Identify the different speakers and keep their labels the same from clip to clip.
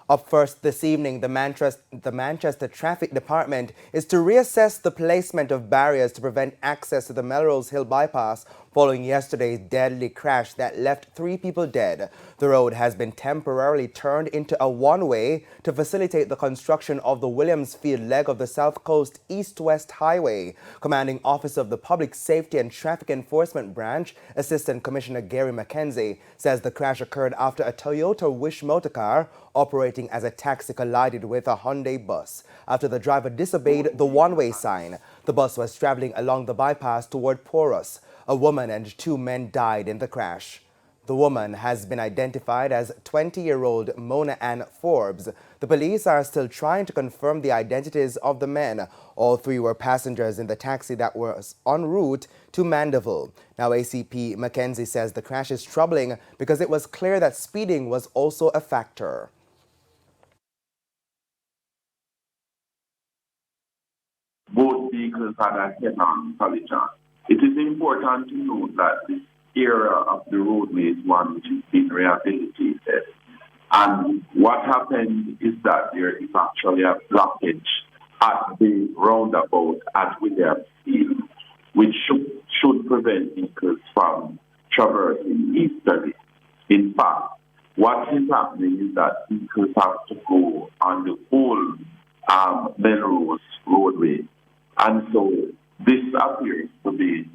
Speaker 1: Up first this evening, the Manchester Traffic Department is to reassess the placement of barriers to prevent access to the Melrose Hill bypass following yesterday's deadly crash that left 3 people dead. The road has been temporarily turned into a one-way to facilitate the construction of the Williamsfield leg of the South Coast East-West Highway. Commanding Officer of the Public Safety and Traffic Enforcement Branch, Assistant Commissioner Gary Mackenzie, says the crash occurred after a Toyota Wish motorcar operating as a taxi collided with a Hyundai bus. After the driver disobeyed the one-way sign, the bus was traveling along the bypass toward Porus. A woman and 2 men died in the crash. The woman has been identified as 20-year-old Mona Ann Forbes. The police are still trying to confirm the identities of the men. All 3 were passengers in the taxi that was en route to Mandeville. Now, ACP Mackenzie says the crash is troubling because it was clear that speeding was also a factor.
Speaker 2: Both vehicles had a head-on collision. It is important to note that this area of the roadway is one which is being rehabilitated. And what happened is that there is actually a blockage at the roundabout at Williamsfield, which should prevent vehicles from traversing easterly. In fact, what is happening is that vehicles have to go on the whole Melrose roadway. And so this appears to be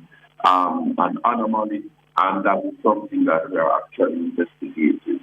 Speaker 2: an anomaly, and that is something that we are actually investigating.